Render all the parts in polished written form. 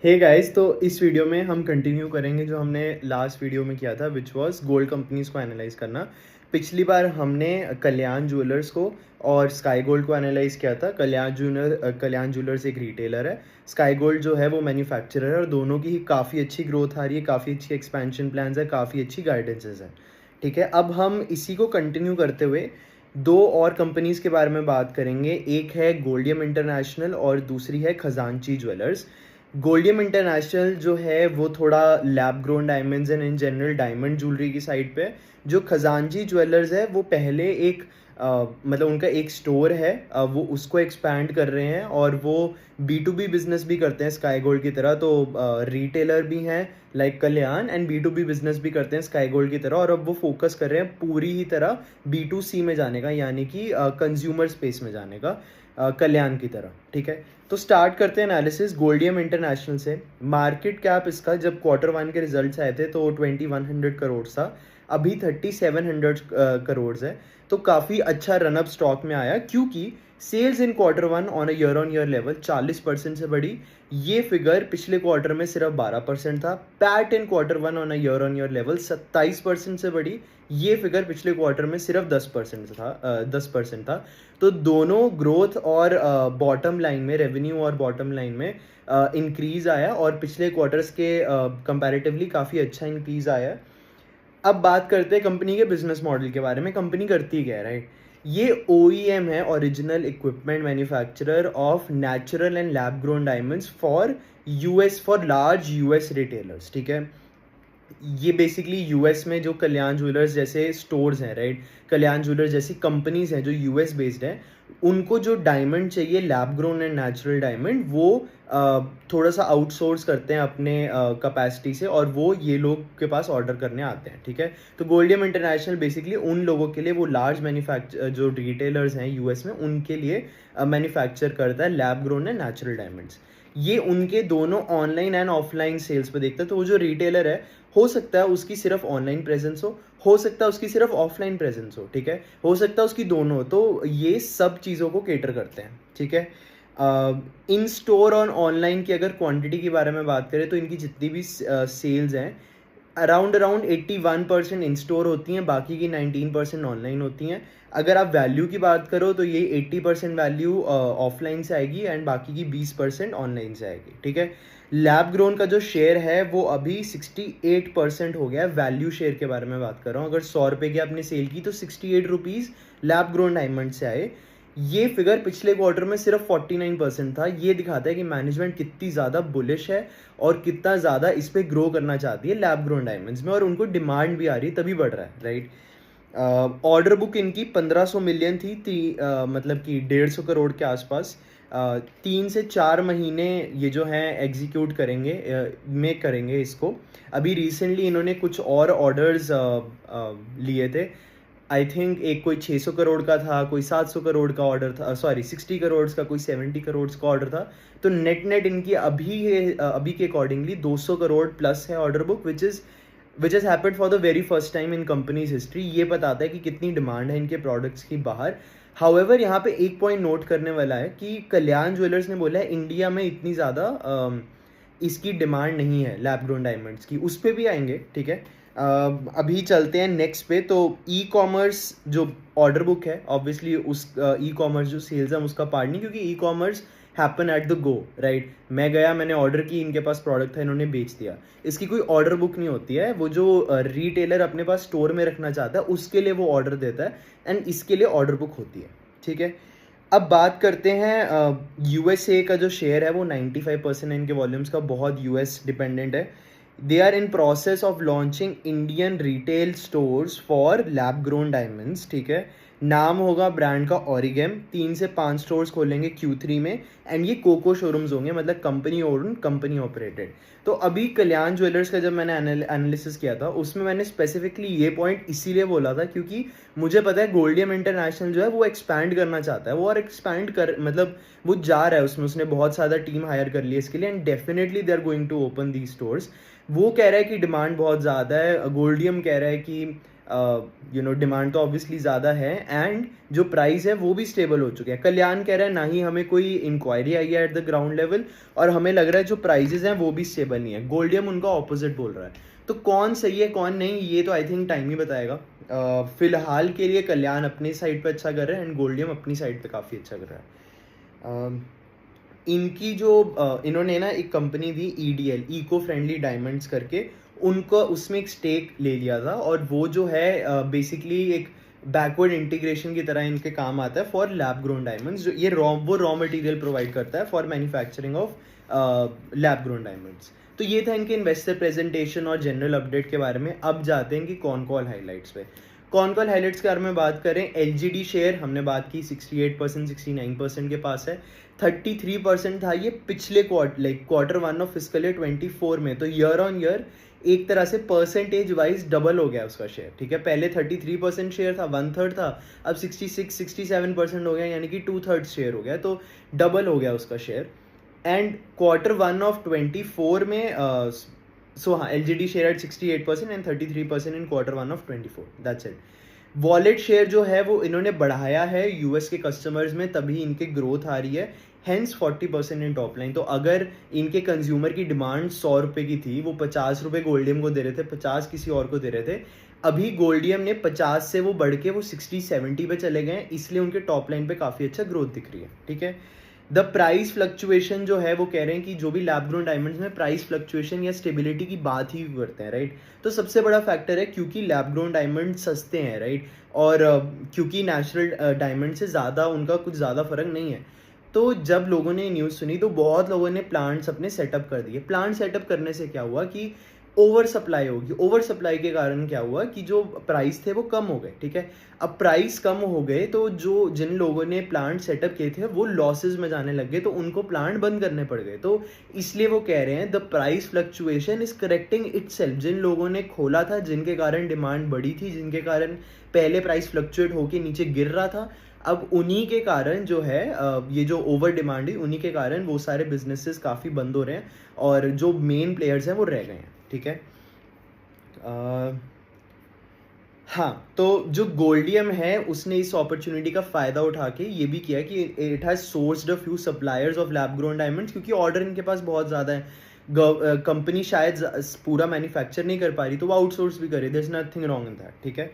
Hey guys, तो इस video में हम कंटिन्यू करेंगे जो हमने लास्ट वीडियो में किया था, विच वाज गोल्ड कंपनीज को एनालाइज करना। पिछली बार हमने कल्याण ज्वेलर्स को और स्काई गोल्ड को एनालाइज किया था। कल्याण ज्वेलर्स एक रिटेलर है, स्काई गोल्ड जो है वो मैन्युफैक्चरर है, और दोनों की ही काफ़ी अच्छी ग्रोथ आ रही है, काफ़ी अच्छी एक्सपेंशन प्लान्स है, काफ़ी अच्छी गाइडेंसेस है। ठीक है, अब हम इसी को कंटिन्यू करते हुए दो और कंपनीज़ के बारे में बात करेंगे। एक है गोल्डियम इंटरनेशनल और दूसरी है खजांची ज्वेलर्स। गोल्डियम इंटरनेशनल जो है वो थोड़ा lab grown diamonds and in general diamond jewellery की साइड पे है। जो खजांची ज्वेलर्स है वो पहले एक मतलब उनका एक स्टोर है, वो उसको एक्सपैंड कर रहे हैं, और वो B2B बिजनेस भी करते हैं स्काई गोल्ड की तरह। तो रिटेलर भी हैं like Kalyan, and B2B business भी करते हैं स्काई गोल्ड की तरह, और अब वो फोकस कर रहे हैं पूरी ही तरह B2C में जाने का, यानी कि कंज्यूमर स्पेस में जाने का, कल्याण की तरह। ठीक है, तो स्टार्ट करते हैं एनालिसिस गोल्डियम इंटरनेशनल से। मार्केट कैप इसका जब Q1 के रिजल्ट्स आए थे तो 2100 करोड़ था, अभी 3700 करोड़ है। तो काफ़ी अच्छा रनअप स्टॉक में आया, क्योंकि sales in Q1 on a year on year level 40% से बढ़ी। ये फिगर पिछले क्वार्टर में सिर्फ 12% था। PAT in Q1 on a year on year level 27% से बढ़ी। ये फिगर पिछले क्वार्टर में सिर्फ 10% था। तो दोनों ग्रोथ और बॉटम लाइन में, रेवेन्यू और बॉटम लाइन में इंक्रीज आया, और पिछले क्वार्टर्स के कंपैरेटिवली काफ़ी अच्छा इंक्रीज आया। अब बात करते हैं कंपनी के बिजनेस मॉडल के बारे में। कंपनी करती क्या है, राइट? ये OEM है, original equipment manufacturer of natural and lab grown diamonds for large US retailers. ठीक है, ये बेसिकली US में जो कल्याण ज्वेलर्स जैसे स्टोर्स हैं, राइट, कल्याण ज्वेलर्स जैसी कंपनीज हैं जो US बेस्ड हैं, उनको जो डायमंड चाहिए, lab grown and natural diamond, वो थोड़ा सा आउटसोर्स करते हैं अपने कैपेसिटी से, और वो ये लोग के पास ऑर्डर करने आते हैं। ठीक है, तो गोल्डियम इंटरनेशनल बेसिकली उन लोगों के लिए, वो लार्ज मैन्युफैक्चर जो रिटेलर्स हैं US में, उनके लिए मैन्युफैक्चर करता है lab grown and natural diamonds. ये उनके दोनों ऑनलाइन एंड ऑफलाइन सेल्स पे देखता है। तो वो जो रिटेलर है, हो सकता है उसकी सिर्फ ऑनलाइन प्रेजेंस हो सकता है उसकी सिर्फ ऑफलाइन प्रेजेंस हो, ठीक है, हो सकता है उसकी दोनों। तो ये सब चीज़ों को केटर करते हैं। ठीक है, इन स्टोर और ऑनलाइन की अगर क्वांटिटी के बारे में बात करें, तो इनकी जितनी भी सेल्स हैं, अराउंड 81% इन स्टोर होती हैं, बाकी की 19% ऑनलाइन होती हैं। अगर आप वैल्यू की बात करो तो ये 80% वैल्यू ऑफलाइन से आएगी, एंड बाकी की 20% ऑनलाइन से आएगी। ठीक है, लैब ग्रोन का जो शेयर है वो अभी 68% हो गया है। वैल्यू शेयर के बारे में बात कर रहा हूँ। अगर 100 रुपये की आपने सेल की तो 68 रुपीज़ लैब ग्रोन डायमंड से आए। ये फिगर पिछले क्वार्टर में सिर्फ 49% था। ये दिखाता है कि मैनेजमेंट कितनी ज़्यादा बुलिश है और कितना ज़्यादा इस पर ग्रो करना चाहती है लैब ग्रोन डायमंड्स में, और उनको डिमांड भी आ रही है, तभी बढ़ रहा है, राइट। ऑर्डर बुक इनकी 1500 मिलियन थी, मतलब कि 150 करोड़ के आसपास। 3 से 4 महीने ये जो हैं एग्जीक्यूट करेंगे, मेक करेंगे इसको। अभी रिसेंटली इन्होंने कुछ और ऑर्डर्स लिए थे। आई थिंक एक कोई 600 करोड़ का था, कोई 700 करोड़ का ऑर्डर था, सॉरी 60 करोड़ का, कोई 70 करोड़ का ऑर्डर था। तो नेट नेट इनकी अभी के अकॉर्डिंगली 200 करोड़ प्लस है order book, which is happened for the very first time in companies history. ये बताता है कि कितनी डिमांड है इनके प्रोडक्ट्स की बाहर। हाउएवर, यहाँ पे एक पॉइंट नोट करने वाला है कि कल्याण ज्वेलर्स ने बोला है इंडिया में इतनी ज़्यादा इसकी डिमांड नहीं है लैब ग्रोन डायमंड्स की, उस पर भी आएंगे। ठीक है, अभी चलते हैं नेक्स्ट पे। तो ई कॉमर्स जो ऑर्डर बुक है, ऑब्वियसली उस ई कॉमर्स जो सेल्स है उसका पार्ट नहीं, क्योंकि e commerce happen at the go, right. मैं गया, मैंने ऑर्डर की, इनके पास प्रोडक्ट था, इन्होंने बेच दिया। इसकी कोई ऑर्डर बुक नहीं होती है। वो जो रिटेलर अपने पास स्टोर में रखना चाहता है उसके लिए वो ऑर्डर देता है, एंड इसके लिए ऑर्डर बुक होती है। ठीक है, अब बात करते हैं USA का जो शेयर है वो 95% है इनके वॉल्यूम्स का, बहुत US डिपेंडेंट है। They are in process of launching Indian retail stores for lab grown diamonds. ठीक है, नाम होगा ब्रांड का ऑरिगेम। 3 से 5 स्टोर्स खोलेंगे Q3 में, एंड ये कोको शोरूम्स होंगे, मतलब कंपनी ओन, कंपनी ऑपरेटेड। तो अभी कल्याण ज्वेलर्स का जब मैंने एनालिसिस किया था, उसमें मैंने स्पेसिफिकली ये पॉइंट इसीलिए बोला था क्योंकि मुझे पता है गोल्डियम इंटरनेशनल जो है वो एक्सपैंड करना चाहता है, वो और एक्सपैंड कर, मतलब वो जा रहा है उसमें, उसने बहुत ज़्यादा टीम हायर कर ली है इसके लिए, and definitely they are going to open the stores. वो कह रहा है कि डिमांड बहुत ज़्यादा है, गोल्डियम कह रहा है कि डिमांड तो ऑब्वियसली ज़्यादा है एंड जो प्राइस है वो भी स्टेबल हो चुके हैं। कल्याण कह रहा है ना ही हमें कोई इंक्वायरी आई है एट द ग्राउंड लेवल, और हमें लग रहा है जो प्राइजेज हैं वो भी स्टेबल नहीं है। गोल्डियम उनका ऑपोजिट बोल रहा है। तो कौन सही है कौन नहीं, ये तो आई थिंक टाइम ही बताएगा। फिलहाल के लिए कल्याण अपनी साइड पे अच्छा कर रहा है एंड गोल्डियम अपनी साइड पे काफ़ी अच्छा कर रहा है। इनकी जो इन्होंने ना एक कंपनी थी EDL, इको फ्रेंडली डायमंड्स करके, उनको उसमें एक स्टेक ले लिया था, और वो जो है बेसिकली एक बैकवर्ड इंटीग्रेशन की तरह इनके काम आता है फॉर लैब ग्रोन डायमंड्स। जो ये रॉ मटेरियल प्रोवाइड करता है for manufacturing of lab grown diamonds. तो ये था इनके इन्वेस्टर प्रेजेंटेशन और जनरल अपडेट के बारे में। अब जाते हैं कि कौन कौन हाईलाइट्स पे। कौन कौन हाईलाइट्स के बारे में बात करें, LGD शेयर हमने बात की 68% 69% के पास है। 33% था ये पिछले क्वार्टर 1 ऑफ फिस्कल ईयर 24 में। तो ईयर ऑन ईयर एक तरह से परसेंटेज वाइज डबल हो गया उसका शेयर, ठीक है। पहले 33% शेयर था, 1/3 था, अब 66-67% हो गया, यानी कि 2/3 शेयर हो गया, तो डबल हो गया उसका शेयर। एंड क्वार्टर 1 ऑफ 24 में सो हाँ, LGD share eight 68% and 33% in quarter 1 of 24, that's it. Wallet share जो है वो इन्होंने बढ़ाया है यूएस के कस्टमर्स में, तभी इनके ग्रोथ आ रही है, हेंस 40% इन टॉप लाइन। तो अगर इनके कंज्यूमर की डिमांड 100 रुपये की थी, वो 50 रुपये गोल्डियम को दे रहे थे, 50 किसी और को दे रहे थे, अभी गोल्डियम ने 50 से वो बढ़ के वो 60-70 पे चले गए, इसलिए उनके टॉप लाइन पे काफ़ी अच्छा ग्रोथ दिख रही है, ठीक है। द प्राइस फ्लक्चुएशन जो है वो कह रहे हैं कि जो भी लैब ग्रोन डायमंड्स में प्राइस फ्लक्चुएशन या स्टेबिलिटी की बात ही करते हैं, राइट। तो सबसे बड़ा फैक्टर है क्योंकि लैब ग्रोन डायमंड सस्ते हैं, राइट, और क्योंकि नेचुरल डायमंड से ज़्यादा उनका कुछ ज़्यादा फर्क नहीं है। तो जब लोगों ने न्यूज़ सुनी तो बहुत लोगों ने प्लांट्स अपने सेटअप कर दिए। प्लांट सेटअप करने से क्या हुआ कि ओवर सप्लाई होगी, ओवर सप्लाई के कारण क्या हुआ कि जो प्राइस थे वो कम हो गए, ठीक है। अब प्राइस कम हो गए तो जो जिन लोगों ने प्लांट सेटअप किए थे वो लॉसेस में जाने लग गए, तो उनको प्लांट बंद करने पड़ गए। तो इसलिए वो कह रहे हैं the price fluctuation is correcting itself. जिन लोगों ने खोला था, जिनके कारण डिमांड बढ़ी थी, जिनके कारण पहले प्राइस फ्लक्चुएट होके नीचे गिर रहा था, अब उन्हीं के कारण जो है ये जो ओवर डिमांड है, उन्हीं के कारण वो सारे बिजनेसेस काफ़ी बंद हो रहे हैं और जो मेन प्लेयर्स हैं वो रह गए हैं, ठीक है। हाँ, तो जो गोल्डियम है उसने इस अपॉर्चुनिटी का फ़ायदा उठा के ये भी किया कि it has sourced a few suppliers of lab grown diamonds, क्योंकि ऑर्डर इनके पास बहुत ज़्यादा है। कंपनी शायद पूरा मैन्युफैक्चर नहीं कर पा रही, तो वो आउटसोर्स भी करे, there is nothing wrong in that, ठीक है।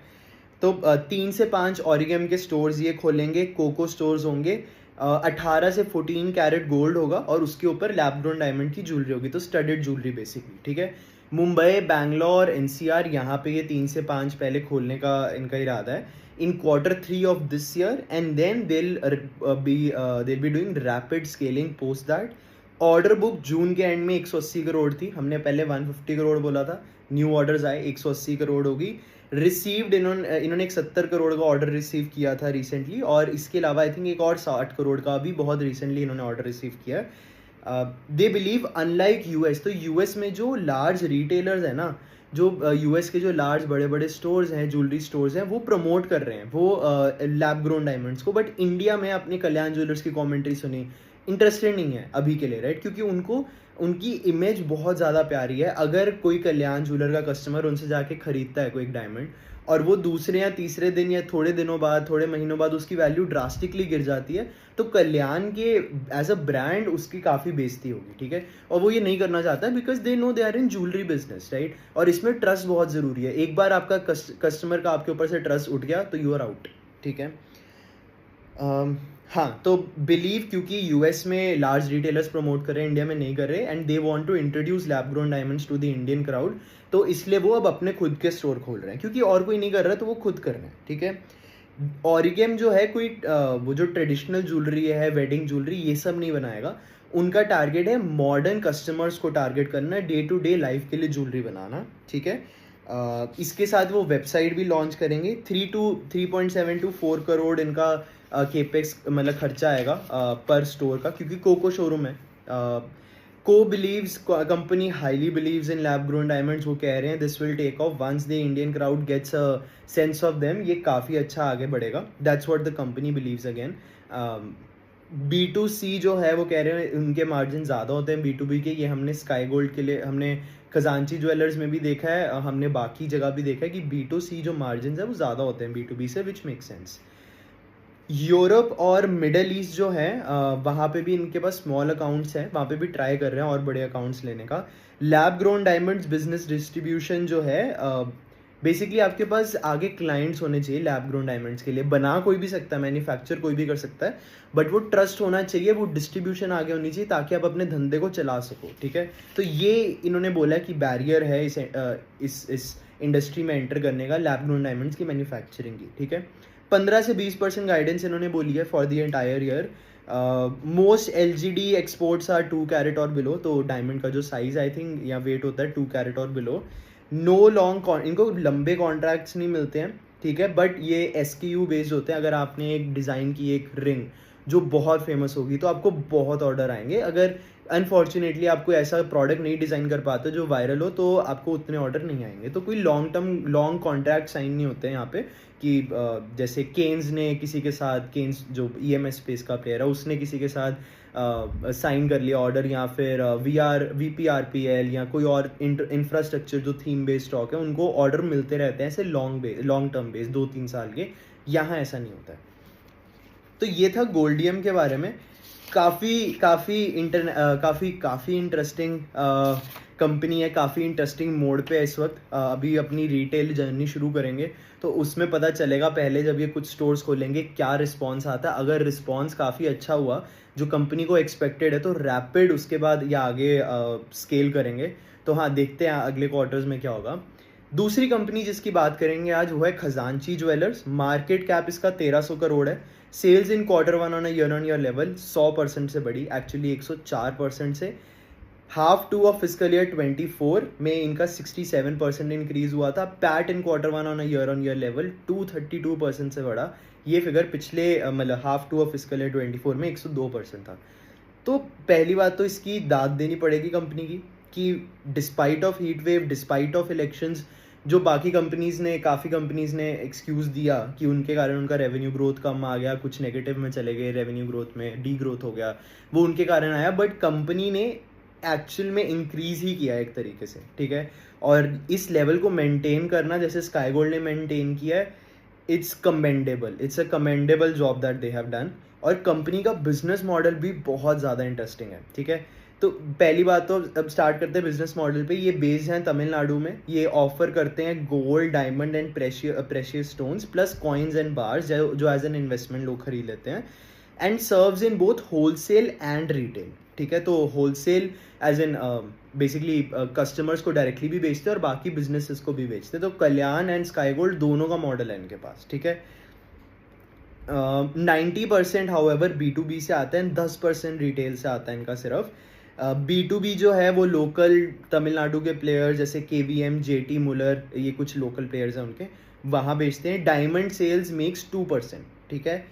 तो 3 से 5 ऑरिगेम के स्टोर्स ये खोलेंगे, कोको स्टोर्स होंगे, 18 से 14 कैरेट गोल्ड होगा और उसके ऊपर लैब ग्रोन डायमंड की ज्वेलरी होगी, तो स्टडेड ज्वेलरी बेसिकली, ठीक है। मुंबई, बैंगलोर, NCR यहाँ पे ये 3 से 5 पहले खोलने का इनका इरादा है in quarter 3 of this year, and then they'll be doing rapid scaling post that. Order book जून के एंड में 180 करोड़ थी, हमने पहले 150 करोड़ बोला था, न्यू ऑर्डर्स आए 180 करोड़ होगी। रिसीव्ड इन्होंने एक 70 करोड़ का ऑर्डर रिसीव किया था रिसेंटली, और इसके अलावा आई थिंक एक और 60 करोड़ का भी बहुत रिसेंटली इन्होंने ऑर्डर रिसीव किया। दे बिलीव अनलाइक यूएस, तो यूएस में जो लार्ज रिटेलर्स है ना, जो यूएस के जो लार्ज बड़े बड़े स्टोर्स हैं, ज्वेलरी स्टोर्स हैं, वो प्रमोट कर रहे हैं वो लैब ग्रोन डायमंड्स को, बट इंडिया में अपने कल्याण ज्वेलर्स की कमेंट्री सुनी, इंटरेस्टेड नहीं है अभी के लिए, राइट, क्योंकि उनको उनकी इमेज बहुत ज़्यादा प्यारी है। अगर कोई कल्याण ज्वेलर का कस्टमर उनसे जाके खरीदता है कोई एक डायमंड, और वो दूसरे या तीसरे दिन या थोड़े दिनों बाद, थोड़े महीनों बाद उसकी वैल्यू ड्रास्टिकली गिर जाती है, तो कल्याण के एज अ ब्रांड उसकी काफ़ी बेइज्जती होगी, ठीक है। और वो ये नहीं करना चाहता है because they know they are in jewellery business, right, और इसमें ट्रस्ट बहुत ज़रूरी है। एक बार आपका कस्टमर का आपके ऊपर से ट्रस्ट उठ गया तो यू आर आउट, ठीक है। हाँ, तो बिलीव क्योंकि यूएस में लार्ज रिटेलर्स प्रमोट कर रहे हैं, इंडिया में नहीं कर रहे, and they want to introduce lab grown diamonds to the Indian crowd, तो इसलिए वो अब अपने खुद के स्टोर खोल रहे हैं, क्योंकि और कोई नहीं कर रहा तो वो खुद कर रहे हैं, ठीक है। ऑरिगेम जो है कोई वो जो ट्रेडिशनल ज्वेलरी है, वेडिंग ज्वेलरी, ये सब नहीं बनाएगा। उनका टारगेट है मॉडर्न कस्टमर्स को टारगेट करना, डे टू डे लाइफ के लिए ज्वेलरी बनाना, ठीक है। इसके साथ वो वेबसाइट भी लॉन्च करेंगे। 3.7 to 4 करोड़ इनका केपेक्स मतलब खर्चा आएगा पर स्टोर का, क्योंकि कोको शोरूम है। को believes, company highly believes in lab grown diamonds, वो कह रहे हैं this will take off once the Indian crowd gets a sense of them, ये काफ़ी अच्छा आगे बढ़ेगा, that's what the company believes again. B2C जो है वो कह रहे हैं उनके मार्जिन ज़्यादा होते हैं B2B के, ये हमने स्काई गोल्ड के लिए, हमने खजांची ज्वेलर्स में भी देखा है, हमने बाकी जगह भी देखा है कि B2C जो मार्जिन है वो ज़्यादा होते हैं B2B से, विच मेक सेंस। यूरोप और मिडल ईस्ट जो है वहाँ पे भी इनके पास स्मॉल अकाउंट्स हैं, वहाँ पे भी ट्राई कर रहे हैं और बड़े अकाउंट्स लेने का। Lab grown diamonds business distribution जो है, बेसिकली आपके पास आगे क्लाइंट्स होने चाहिए लैब ग्रोन डायमंड्स के लिए। बना कोई भी सकता है, मैन्युफैक्चर कोई भी कर सकता है, बट वो ट्रस्ट होना चाहिए, वो डिस्ट्रीब्यूशन आगे होनी चाहिए ताकि आप अपने धंधे को चला सको, ठीक है। तो ये इन्होंने बोला कि बैरियर है इस इंडस्ट्री में एंटर करने का, लैब ग्रोन डायमंड्स की मैन्युफैक्चरिंग की, ठीक है। 15 से 20% गाइडेंस इन्होंने बोली है for the entire year. Most LGD exports are 2 carat और बिलो, तो डायमंड का जो साइज आई थिंक या वेट होता है 2 कैरेट और बिलो। नो लॉन्ग, इनको लंबे कॉन्ट्रैक्ट्स नहीं मिलते हैं, ठीक है, बट ये SKU बेस्ड होते हैं। अगर आपने एक डिज़ाइन की एक रिंग जो बहुत फेमस होगी तो आपको बहुत ऑर्डर आएंगे। अगर अनफॉर्चुनेटली आप कोई ऐसा प्रोडक्ट नहीं डिज़ाइन कर पाते जो वायरल हो तो आपको उतने ऑर्डर नहीं आएंगे। तो कोई लॉन्ग कॉन्ट्रैक्ट साइन नहीं होते हैं यहाँ पे कि जैसे केन्स ने किसी के साथ, केन्स जो EMS स्पेस का प्लेयर है उसने किसी के साथ साइन कर लिया ऑर्डर, या फिर VPRPL या कोई और इंफ्रास्ट्रक्चर जो थीम बेस्ड स्टॉक है उनको ऑर्डर मिलते रहते हैं ऐसे लॉन्ग टर्म बेस 2-3 साल के। यहाँ ऐसा नहीं होता है। तो ये था गोल्डियम के बारे में। काफ़ी इंटरेस्टिंग कंपनी है, काफ़ी इंटरेस्टिंग मोड पे है इस वक्त। अभी अपनी रिटेल जर्नी शुरू करेंगे तो उसमें पता चलेगा, पहले जब ये कुछ स्टोर्स खोलेंगे क्या रिस्पॉन्स आता है। अगर रिस्पॉन्स काफ़ी अच्छा हुआ जो कंपनी को एक्सपेक्टेड है तो रैपिड उसके बाद या आगे स्केल करेंगे। तो हाँ, देखते हैं अगले क्वार्टर्स में क्या होगा। दूसरी कंपनी जिसकी बात करेंगे आज वो है खजांची ज्वेलर्स। मार्केट कैप इसका 1300 करोड़ है। Sales in Q1 on year level 100% से बढ़ी, एक्चुअली 104% से। Half two of physical year 24 में इनका 67% इंक्रीज हुआ था। PAT in Q1 on year level 232% से बढ़ा। ये फिगर पिछले मतलब half two of physical year 24 में 102% था। तो पहली बात तो इसकी दाद देनी पड़ेगी कंपनी की कि despite of heat wave, despite of elections, जो बाकी काफ़ी कंपनीज़ ने एक्सक्यूज़ दिया कि उनके कारण उनका रेवेन्यू ग्रोथ कम आ गया, कुछ नेगेटिव में चले गए, रेवेन्यू ग्रोथ में डी ग्रोथ हो गया, वो उनके कारण आया, बट कंपनी ने एक्चुअल में इंक्रीज़ ही किया एक तरीके से, ठीक है। और इस लेवल को मेंटेन करना जैसे स्काई गोल्ड ने मेंटेन किया है, it's commendable job that they have done. और कंपनी का बिजनेस मॉडल भी बहुत ज़्यादा इंटरेस्टिंग है, ठीक है। तो पहली बात तो अब स्टार्ट करते हैं बिजनेस मॉडल पे। ये बेस्ड हैं तमिलनाडु में। ये ऑफर करते हैं gold, diamond and precious stones plus coins and bars जो एज एन इन्वेस्टमेंट लोग खरीद लेते हैं, and serves in both wholesale and retail, ठीक है। तो wholesale as an basically customers को डायरेक्टली भी बेचते हैं और बाकी बिजनेसेस को भी बेचते हैं। तो कल्याण एंड स्काई गोल्ड दोनों का मॉडल है इनके पास, ठीक है। 90% हाउएवर B2B से आता है, 10% रिटेल से आता है इनका सिर्फ। B2B जो है वो लोकल तमिलनाडु के प्लेयर्स जैसे KVM, JT मुलर, ये कुछ लोकल प्लेयर्स हैं उनके, वहाँ बेचते हैं। डायमंड सेल्स मेक्स 2%, ठीक है।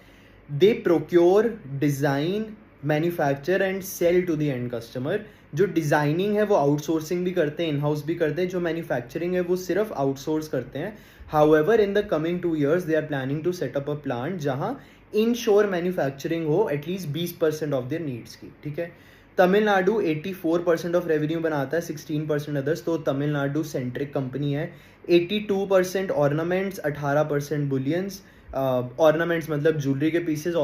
They procure, design, manufacture and sell to the end customer. जो डिज़ाइनिंग है वो आउटसोर्सिंग भी करते हैं, इन हाउस भी करते हैं। जो मैन्युफैक्चरिंग है वो सिर्फ आउटसोर्स करते हैं। However in the coming 2 years they are planning to set up a plant जहाँ इन श्योर मैन्युफैक्चरिंग हो एटलीस्ट 20% ऑफ देयर नीड्स की, ठीक है। तमिलनाडु 84% ऑफ रेवेन्यू बनाता है, 16% अदर्स, तो तमिलनाडु सेंट्रिक कंपनी है। 82% ऑर्नामेंट्स, 18% बुलियंस। ऑर्नामेंट्स मतलब ज्वेलरी के पीसेस,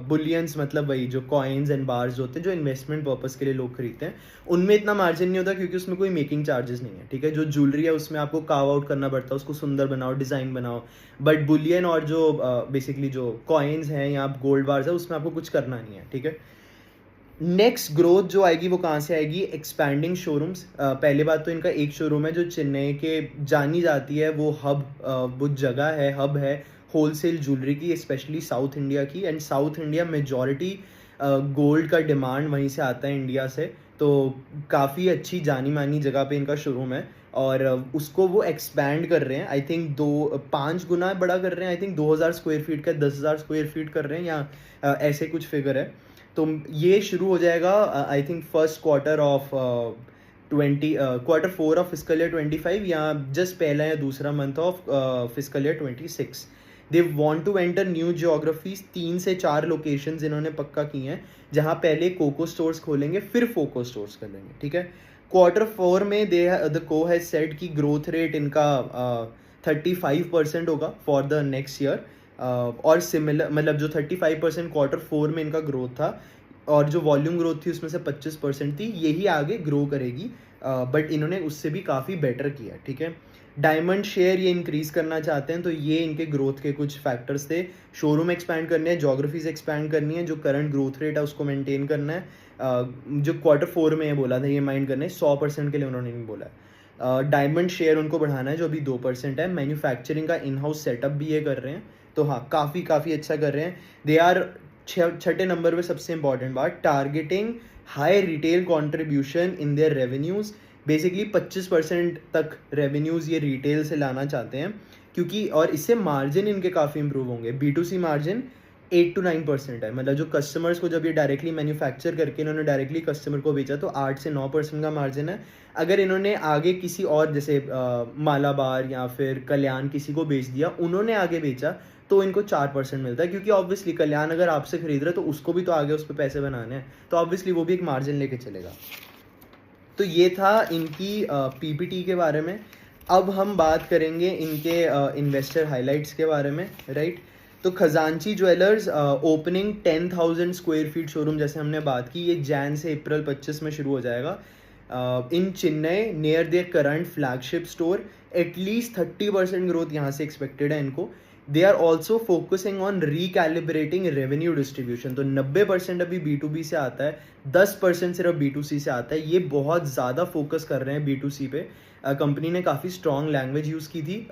बुलियंस मतलब वही जो कॉइन्स एंड बार्स होते हैं जो इन्वेस्टमेंट पर्पस के लिए लोग खरीदते हैं। उनमें इतना मार्जिन नहीं होता क्योंकि उसमें कोई मेकिंग चार्जेस नहीं है, ठीक है। जो ज्वेलरी है उसमें आपको कार्व आउट करना पड़ता है, उसको सुंदर बनाओ, डिज़ाइन बनाओ। बट बुलियन और जो बेसिकली जो कॉइन्स हैं या गोल्ड बार्स है उसमें आपको कुछ करना नहीं है, ठीक है। नेक्स्ट ग्रोथ जो आएगी वो कहाँ से आएगी? Expanding showrooms. पहले बात तो इनका एक शोरूम है जो चेन्नई के जानी जाती है, वो वो जगह है, हब है होलसेल ज्वेलरी की, स्पेशली साउथ इंडिया की। And south India majority gold का डिमांड वहीं से आता है, इंडिया से। तो काफ़ी अच्छी जानी मानी जगह पे इनका शोरूम है और उसको वो एक्सपैंड कर रहे हैं। आई थिंक 5 गुना बड़ा कर रहे हैं। आई थिंक 2000 स्क्वायर फीट का 10,000 स्क्वायर फीट कर रहे हैं या ऐसे कुछ फिगर है। तो ये शुरू हो जाएगा I think first quarter of Q4 of physical year 25 या जस्ट पहला या दूसरा month of physical year 26। They want to enter new geographies. 3 से 4 लोकेशंस इन्होंने पक्का की हैं जहाँ पहले कोको स्टोर्स खोलेंगे फिर फोको स्टोर्स कर लेंगे, ठीक है। Q4 में द को हैज सेड कि ग्रोथ रेट इनका 35% होगा फॉर द नेक्स्ट ईयर, और सिमिलर मतलब जो 35% Q4 में इनका ग्रोथ था और जो वॉल्यूम ग्रोथ थी उसमें से 25% थी, यही आगे ग्रो करेगी, बट इन्होंने उससे भी काफ़ी बेटर किया, ठीक है। डायमंड शेयर ये इंक्रीज़ करना चाहते हैं, तो ये इनके ग्रोथ के कुछ फैक्टर्स थे। शोरूम एक्सपैंड करने हैं, जोग्राफीज एक्सपैंड करनी है, जो करंट ग्रोथ रेट है उसको मेंटेन करना है, जो Q4 में ये बोला था ये माइंड करना है, 100% के लिए उन्होंने नहीं बोला है। डायमंड शेयर उनको बढ़ाना है जो अभी 2% है। मैन्युफैक्चरिंग का इन हाउस सेटअप भी ये कर रहे हैं, तो हाँ काफ़ी अच्छा कर रहे हैं। दे आर छठे नंबर पे सबसे इंपॉर्टेंट बात, targeting high retail contribution in their revenues. Basically 25% तक रेवेन्यूज़ ये रिटेल से लाना चाहते हैं, क्योंकि और इससे मार्जिन इनके काफ़ी इंप्रूव होंगे। B2C मार्जिन 8 to 9% है, मतलब जो कस्टमर्स को जब ये डायरेक्टली मैन्युफैक्चर करके इन्होंने डायरेक्टली कस्टमर को बेचा तो 8 से 9% का मार्जिन है। अगर इन्होंने आगे किसी और जैसे मालाबार या फिर कल्याण किसी को बेच दिया, उन्होंने आगे बेचा, तो इनको 4% मिलता है, क्योंकि ऑब्वियसली कल्याण अगर आपसे खरीद रहा है तो उसको भी तो आगे उस पर पैसे बनाने हैं, तो ऑब्वियसली वो भी एक मार्जिन लेके चलेगा। तो ये था इनकी PPT के बारे में। अब हम बात करेंगे इनके इन्वेस्टर हाइलाइट्स के बारे में, राइट। तो Khazanchi jewellers opening 10,000 square feet showroom, जैसे हमने बात की, ये जैन से अप्रैल 25 में शुरू हो जाएगा in Chennai near their current flagship store. At least 30% growth यहाँ से एक्सपेक्टेड है इनको। They are also focusing on recalibrating revenue distribution, तो 90% अभी B2B से आता है, 10% सिर्फ B2C से आता है। ये बहुत ज़्यादा फोकस कर रहे हैं B2C पे। कंपनी ने काफ़ी स्ट्रॉन्ग लैंग्वेज यूज़ की थी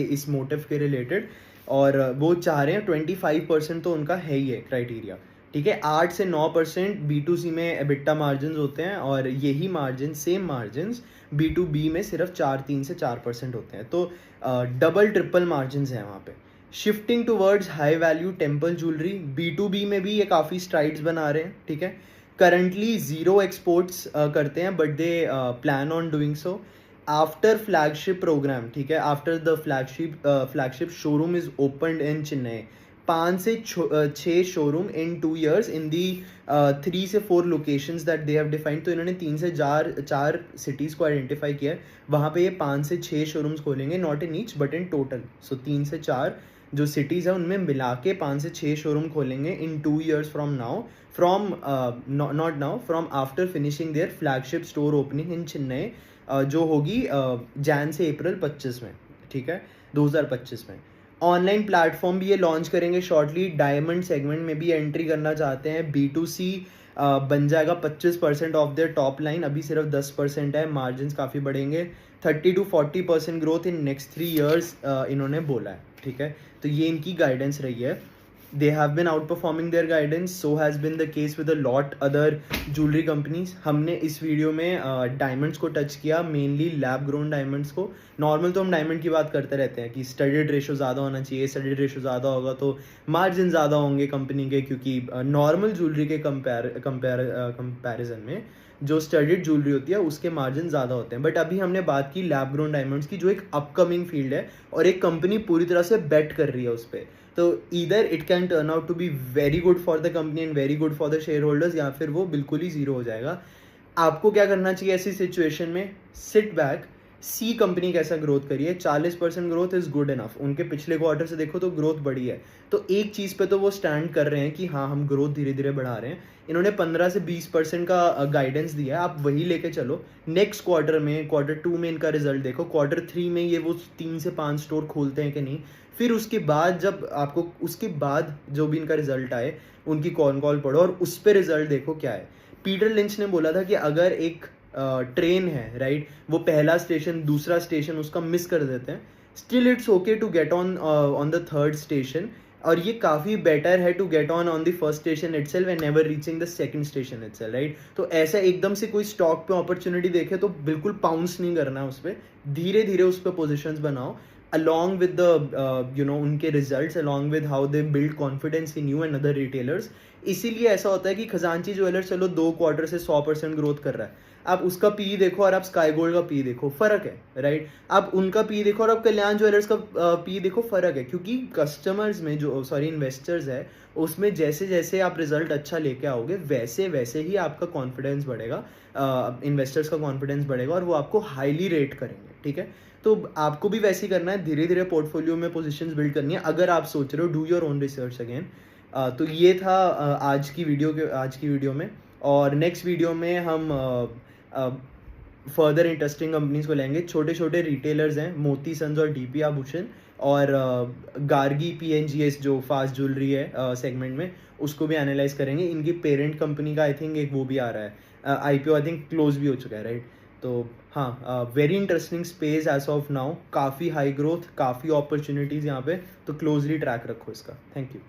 इस मोटिव के रिलेटेड, और वो चाह रहे हैं 25% तो उनका है ही है क्राइटेरिया, ठीक है। 8 से 9% B2C में एबिटा मार्जिन होते हैं, और यही मार्जिन सेम मार्जिन B2B में सिर्फ 3 से 4% होते हैं, तो डबल ट्रिपल मार्जिन हैं वहाँ पे। Shifting towards high value temple jewellery, B2B में भी ये काफ़ी स्ट्राइड्स बना रहे हैं, ठीक है। करंटली 0 एक्सपोर्ट्स करते हैं, but they plan on doing so after flagship programme, ठीक है। After the flagship showroom is opened in Chennai, 5 से 6 शोरूम इन 2 years इन दी 3 से 4 locations that they have defined. तो इन्होंने 3 से 4 सिटीज़ को आइडेंटिफाई किया है, वहाँ पे ये 5 से 6 शोरूम्स खोलेंगे, not in each but in total. So 3 से 4 जो सिटीज़ है उनमें मिला के 5 से 6 शोरूम खोलेंगे in 2 years from now, from not now, from after finishing their flagship store opening in Chennai, जो होगी जैन से अप्रैल 25 में, ठीक है, 2025 में। ऑनलाइन प्लेटफॉर्म भी ये लॉन्च करेंगे शॉर्टली। डायमंड सेगमेंट में भी एंट्री करना चाहते हैं। B2C बन जाएगा 25% ऑफ देयर टॉप लाइन, अभी सिर्फ 10% है। मार्जिन काफ़ी बढ़ेंगे, 30 to 40% growth in next 3 years इन्होंने बोला है, ठीक है। तो ये इनकी गाइडेंस रही है। they have been outperforming their guidance, so has been the case with a lot other jewelry companies। हमने इस वीडियो में डायमंड्स को टच किया, मेनली लैब ग्रोन डायमंड्स को। नॉर्मल तो हम डायमंड की बात करते रहते हैं कि स्टडीड रेशो ज़्यादा होना चाहिए, स्टडीड रेशो ज़्यादा होगा तो मार्जिन ज़्यादा होंगे कंपनी के, क्योंकि नॉर्मल ज्वेलरी के कंपैरिजन में जो स्टडीड ज्वेलरी होती है उसके मार्जिन ज़्यादा होते हैं। बट अभी हमने बात की लैब ग्रोन डायमंड्स की, जो एक अपकमिंग फील्ड है और एक कंपनी पूरी तरह से बेट कर रही है उस पर। तो either it can turn out to be very good for the company and very good for the shareholders, या फिर वो बिल्कुल ही जीरो हो जाएगा। आपको क्या करना चाहिए ऐसी सिचुएशन में? सिट बैक, सी कंपनी कैसा ग्रोथ करी है। 40% ग्रोथ इज गुड इनफ। उनके पिछले क्वार्टर से देखो तो ग्रोथ बढ़ी है, तो एक चीज़ पे तो वो स्टैंड कर रहे हैं कि हाँ हम ग्रोथ धीरे धीरे बढ़ा रहे हैं। इन्होंने 15 से 20% का गाइडेंस दिया है, आप वही लेके चलो। नेक्स्ट क्वार्टर में, Q2 में इनका रिजल्ट देखो, Q3 में ये वो 3 से 5 स्टोर खोलते हैं कि नहीं, फिर उसके बाद जब आपको उसके बाद जो भी इनका रिजल्ट आए उनकी कॉल पढ़ो और उस पर रिजल्ट देखो क्या है। पीटर लिंच ने बोला था कि अगर एक ट्रेन है, राइट, वो पहला स्टेशन दूसरा स्टेशन उसका मिस कर देते हैं, still it's okay to get on the third station, और ये काफ़ी बेटर है to get on the first station itself and never reaching the second station itself, right. तो ऐसा एकदम से कोई स्टॉक पे अपॉर्चुनिटी देखे तो बिल्कुल पाउंस नहीं करना है उस पर, धीरे धीरे उस पर पोजिशंस बनाओ along with the उनके results, along with how they build confidence in you and other retailers। इसीलिए ऐसा होता है कि खजांची ज्वेलर्स चलो 2 क्वार्टर से 100% ग्रोथ कर रहा है, आप उसका पी देखो और आप स्काई गोल्ड का पी देखो, फ़र्क है, राइट? आप उनका पी देखो और आप कल्याण ज्वेलर्स का पी देखो, फ़र्क है। क्योंकि कस्टमर्स में जो इन्वेस्टर्स है, उसमें जैसे-जैसे आप रिज़ल्ट अच्छा लेके आओगे, वैसे-वैसे ही आपका कॉन्फिडेंस बढ़ेगा, इन्वेस्टर्स का कॉन्फिडेंस बढ़ेगा और वो आपको हाईली रेट करेंगे, ठीक है? तो आपको भी वैसे ही करना है, धीरे-धीरे पोर्टफोलियो में पोज़ीशंस बिल्ड करनी है, अगर आप सोच रहे हो do your own research again. तो ये था आज की वीडियो में, और नेक्स्ट वीडियो में हम फर्दर इंटरेस्टिंग कंपनीज को लेंगे। छोटे-छोटे रिटेलर्स हैं, मोती सन्स और डीपी आभूषण, और गार्गी पीएनजीएस जो फास्ट ज्वेलरी है सेगमेंट में, उसको भी एनालाइज करेंगे। इनकी पेरेंट कंपनी का आई थिंक एक वो भी आ रहा है, आईपीओ आई थिंक क्लोज भी हो चुका है, राइट? तो हाँ, very interesting space as of now, काफ़ी हाई ग्रोथ, काफ़ी अपॉर्चुनिटीज़ यहाँ पे, तो क्लोजली ट्रैक रखो इसका। Thank you.